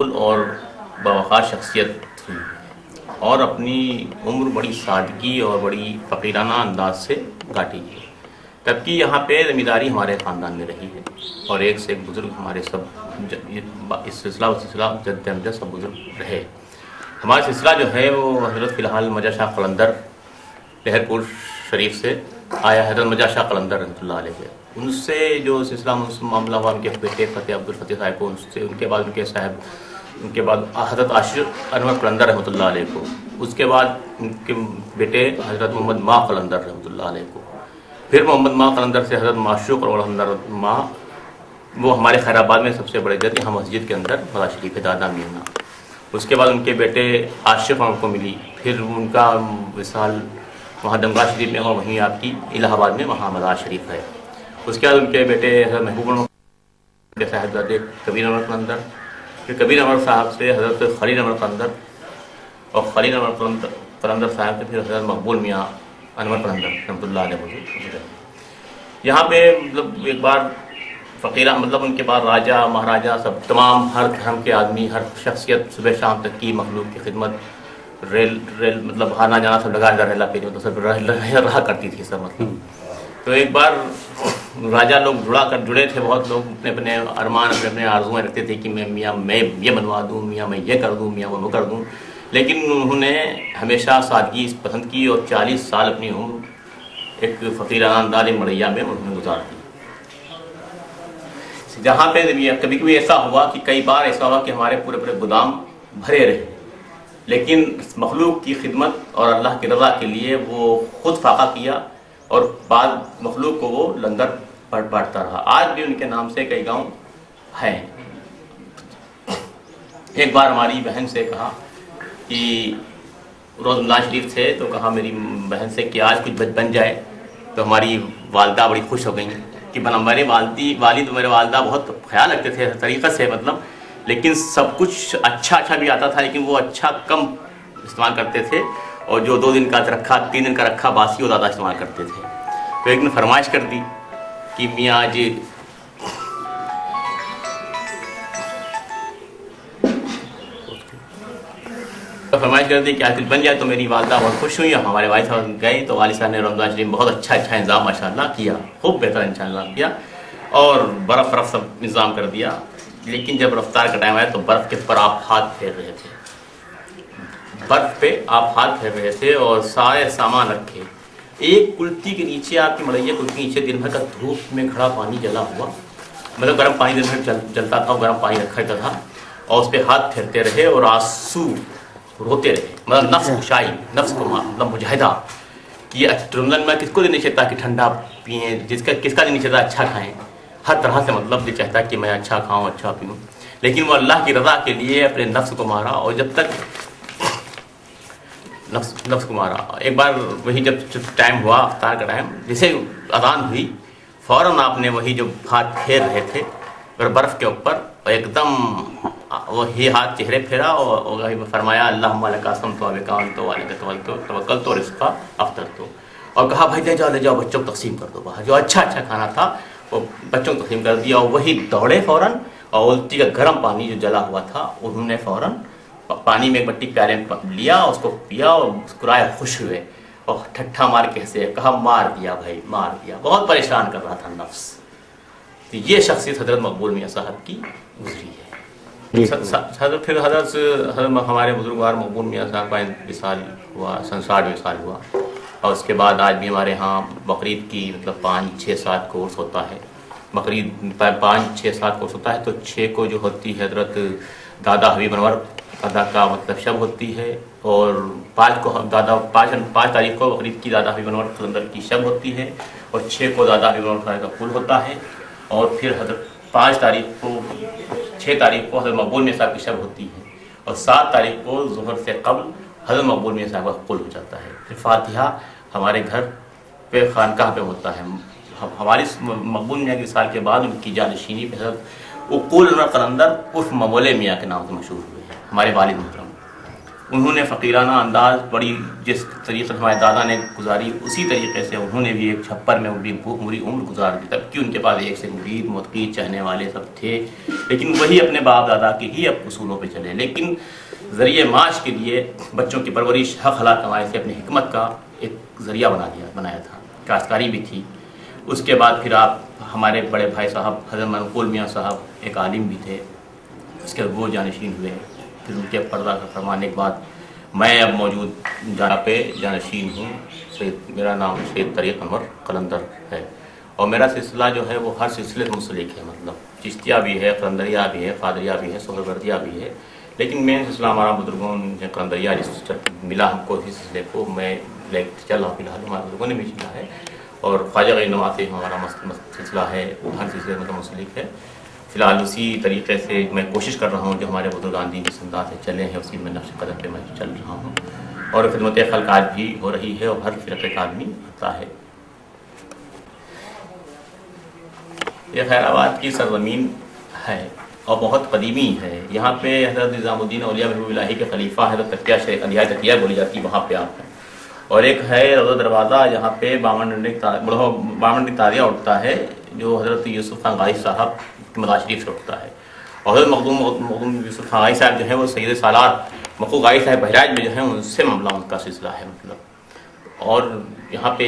اور باوقار شخصیت تھی اور اپنی عمر بڑی سادگی اور بڑی فقیرانہ انداز سے کاٹی ہے، جبکہ یہاں پہ زمینداری ہمارے خاندان میں رہی ہے اور ایک سے ایک بزرگ ہمارے سب اس سلسلہ جد امجد سب بزرگ رہے۔ ہمارا سلسلہ جو ہے وہ حضرت فی الحال مجا شاہ قلندر لہر پور شریف سے آیا، حضرت مجا شاہ قلندر رحمۃ اللہ علیہ، ان سے جو سلسلہ معاملہ ہوا، ان کے بیٹے فتح عبدالفتح صاحب کو، ان کے بعد ان کے صاحب، ان کے بعد حضرت عاشق انور قلندر رحمۃ اللہ علیہ کو، اس کے بعد ان کے بیٹے حضرت محمد ماہ قلندر رحمۃ اللہ علیہ کو، پھر محمد ماہ قلندر سے حضرت معشوق اور حضرت ماہ، وہ ہمارے خیر آباد میں سب سے بڑے جد یہاں مسجد کے اندر مزار شریف ہے، دادا میاں۔ اس کے بعد ان کے بیٹے عاشق ان کو ملی، پھر ان کا وصال وہاں دمگاہ شریف میں اور وہیں آپ کی الہ آباد میں وہاں مزار شریف ہے۔ اس کے بعد ان کے بیٹے حضرت محبوب انور صاحبزادے کبیر انور قلندر، پھر کبیر انور صاحب سے حضرت خلیل انور قلندر، اور خلیل انور قلندر صاحب سے پھر حضرت مقبول میاں انور قلندر رحمۃ اللہ علیہ۔ یہاں پہ مطلب ایک بار فقیرہ، مطلب ان کے بعد راجہ مہاراجہ سب تمام ہر دھرم کے آدمی، ہر شخصیت صبح شام تک کی مخلوق کی خدمت، ریل مطلب آنا جانا سب لگا رہلا پہ تو سب رہا کرتی تھی سب مطلب۔ تو ایک بار راجہ لوگ جڑے تھے، بہت لوگ اپنے اپنے ارمان اپنے اپنے آرزویں رکھتے تھے کہ میاں میں یہ بنوا دوں، میاں میں یہ کر دوں، میاں وہ کر دوں، لیکن انہوں نے ہمیشہ سادگی پسند کی اور 40 سال اپنی عمر ایک فقیرانہ انداز مڑیا میں انہوں نے گزار دی۔ جہاں پہ کبھی کبھی ایسا ہوا کہ کئی بار ایسا ہوا کہ ہمارے پورے پورے گودام بھرے رہے، لیکن مخلوق کی خدمت اور اللہ کی رضا کے لیے وہ خود فاقہ کیا اور بعد مخلوق کو وہ لنگر بانٹتا رہا۔ آج بھی ان کے نام سے کئی گاؤں ہیں۔ ایک بار ہماری بہن سے کہا کہ روز مزار شریف تھے تو کہا میری بہن سے کہ آج کچھ بن جائے، تو ہماری والدہ بڑی خوش ہو گئیں کہ میرے والد میرے والدہ بہت خیال رکھتے تھے طریقے سے مطلب، لیکن سب کچھ اچھا بھی آتا تھا، لیکن وہ اچھا کم استعمال کرتے تھے اور جو 2 دن کا رکھا 3 دن کا رکھا باسی وہ زیادہ استعمال کرتے تھے۔ تو ایک نے فرمائش کر دی کہ میاں جی فرمائش کر دی کہ آج کچھ بن جائے، تو میری والدہ بہت خوش ہوئی۔ ہمارے والد صاحب گئے تو والد صاحب نے رمضان شریف بہت اچھا انتظام ماشاءاللہ کیا، خوب بہتر انتظام کیا اور برف سب انتظام کر دیا، لیکن جب رفتار کا ٹائم آیا تو برف کے اوپر آپ ہاتھ پھیر رہے تھے، برف پہ آپ ہاتھ پھیر رہے تھے اور سارے سامان رکھے، ایک کلتی کے نیچے آپ کی مڑیا کلتی کے نیچے دن بھر کا دھوپ میں کھڑا پانی جلا ہوا، مطلب گرم پانی دن بھر جلتا تھا، گرم پانی رکھا تھا اور اس پہ ہاتھ پھیرتے رہے اور آنسو روتے رہے، مطلب نفس کشائی، نفس کو مطلب مجاہدہ کہ رمضان میں کس کو نہیں چاہتا کہ ٹھنڈا پئیں، کس کا نہیں چاہتا اچھا کھائیں، ہر طرح سے مطلب یہ چاہتا کہ میں اچھا کھاؤں اچھا پیوں، لیکن وہ اللہ کی رضا کے لیے اپنے نفس کو مارا اور جب تک نفس کو مارا۔ ایک بار وہی جب ٹائم ہوا افطار کا ٹائم، جیسے اذان ہوئی فوراً آپ نے وہی جو ہاتھ پھیر رہے تھے اور برف کے اوپر ایک دم وہی ہاتھ چہرے پھیرا اور فرمایا اللہم لک اقسمت وبک آمنت وعلیک توکلت ورزقا افطرت، اور کہا بھائی لے جاؤ بچوں کو تقسیم کر دو باہر، جو اچھا کھانا تھا وہ بچوں کو تقسیم کر دیا، اور وہی دوڑے فوراً اور الٹی کا گرم پانی جو جلا ہوا تھا انہوں نے فوراً پانی میں ایک بٹی پیالے میں لیا، اس کو پیا اور مسکرائے خوش ہوئے اور ٹھٹھا مار کے ہنسے، کہا مار دیا بھائی مار دیا، بہت پریشان کر رہا تھا نفس۔ تو یہ شخصیت حضرت مقبول میاں صاحب کی گزری ہے۔ پھر حضرت ہمارے بزرگوار مقبول میاں صاحب کا وصال ہوا، 60 وصال ہوا، اور اس کے بعد آج بھی ہمارے ہاں بقرعید کی مطلب 5-6-7 کورس ہوتا ہے، بقرعید 5-6-7 کورس ہوتا ہے، تو 6 کو جو ہوتی ہے حضرت دادا حبیب انور ادا کا مطلب شب ہوتی ہے، اور 5 تاریخ کو بقرعید کی دادا حبیب انور قلندر کی شب ہوتی ہے، اور 6 کو دادا حبیب انور کا پل ہوتا ہے، اور پھر حضرت 6 تاریخ کو حضرت مقبول میاں صاحب کی شب ہوتی ہے، اور 7 تاریخ کو ظہر سے قبل حضرت مقبول میاں صاحب کا پل ہو جاتا ہے۔ پھر فاتحہ ہمارے گھر پہ خانقاہ پہ ہوتا ہے۔ ہماری مقبول میاں کی سال کے بعد ان کی جانشینی پہ حضرت عقول انور قلندر عرف ممولے میاں کے نام سے مشہور ہوئے ہیں، ہمارے والد محترم۔ انہوں نے فقیرانہ انداز بڑی جس طریقے سے ہمارے دادا نے گزاری اسی طریقے سے انہوں نے بھی ایک چھپر میں پوری عمر گزار دی، تب کہ ان کے پاس ایک سے مرید متقی چاہنے والے سب تھے، لیکن وہی اپنے باپ دادا کے ہی اب اصولوں پہ چلے، لیکن ذریعہ معاش کے لیے بچوں کی پرورش حق حلال کمائی سے اپنی حکمت کا ایک ذریعہ بنایا تھا، کاشتکاری بھی تھی۔ اس کے بعد پھر آپ ہمارے بڑے بھائی صاحب حضرت منقول میاں صاحب ایک عالم بھی تھے، اس کے وہ جانشین ہوئے، پھر ان کے پردہ کا فرمانے کے بعد میں اب موجود جگہ پہ جانشین ہوں۔ میرا نام سید طریق انور قلندر ہے، اور میرا سلسلہ جو ہے وہ ہر سلسلے سے منسلک ہے، مطلب چشتیہ بھی ہے، قلندریہ بھی ہے، قادریہ بھی ہے، سہروردیہ بھی ہے، لیکن مین سلسلہ ہمارا بزرگوں نے قلندریہ جس ملا ہم کو اسی سلسلے کو میں چل رہا ہوں، فی الحال ہمارے بزرگوں نے بھی چلا ہے، اور خواجہ غیر نواز سے ہمارا سلسلہ ہے، ہر سلسلے میں منسلک ہے۔ فی الحال اسی طریقے سے میں کوشش کر رہا ہوں جو ہمارے بزرگان دین جس انداز سے چلے ہیں اسی میں نقش قدم پہ میں چل رہا ہوں، اور خدمت خلق آج بھی ہو رہی ہے، اور ہر فرقے کا آدمی آتا ہے۔ یہ خیر آباد کی سرزمین ہے اور بہت قدیمی ہے، یہاں پہ حضرت نظام الدین اولیاء محبوب الہی کے خلیفہ حضرت تقیہ شریف علیہ تقیہ بولی جاتی ہے، وہاں پہ آپ ہیں، اور ایک ہے روضہ دروازہ جہاں پہ 52 ڈنڈی تازیہ اٹھتا ہے جو حضرت یوسف خان غازی صاحب کی مزار شریف سے اٹھتا ہے، اور حضرت مخدوم یوسف خان غازی صاحب جو ہیں وہ سید سالار مخدوم غازی صاحب بہراج میں جو ہیں ان سے معاملہ ان کا سلسلہ ہے، مطلب اور یہاں پہ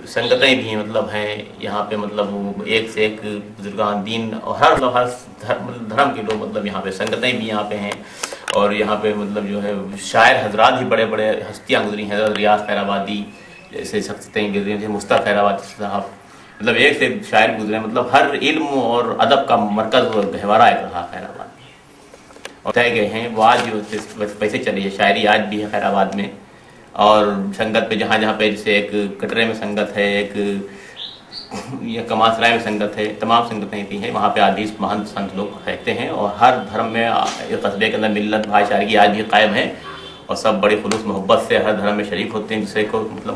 سنگتیں بھی مطلب ہیں، یہاں پہ مطلب ایک سے ایک بزرگان دین اور ہر دھرم کے لوگ مطلب یہاں پہ سنگتیں بھی یہاں پہ ہیں، اور یہاں پہ مطلب جو ہے شاعر حضرات بھی بڑے بڑے ہستیاں گزری ہیں، حضرت ریاض خیر آبادی جیسے شخصیتیں گزری ہیں، مصطفیٰ خیر آبادی صاحب، مطلب ایک سے ایک شاعر گزرے، مطلب ہر علم اور ادب کا مرکز گہوارہ ایک رہا خیر آباد میں، اور طے گئے ہیں وہ آج ویسے چلی ہے، شاعری آج بھی ہے خیر آباد میں، اور سنگت پہ جہاں جہاں پہ جیسے ایک کٹرے میں سنگت ہے، ایک یہ کماسرائے میں سنگت ہے، تمام سنگتیں ہوتی ہیں، وہاں پہ حدیث مہنت سنت لوگ رہتے ہیں، اور ہر دھرم میں قصبے کے اندر ملت بھائی چارگی آج بھی قائم ہے، اور سب بڑی خلوص محبت سے ہر دھرم میں شریک ہوتے ہیں، جسے کو مطلب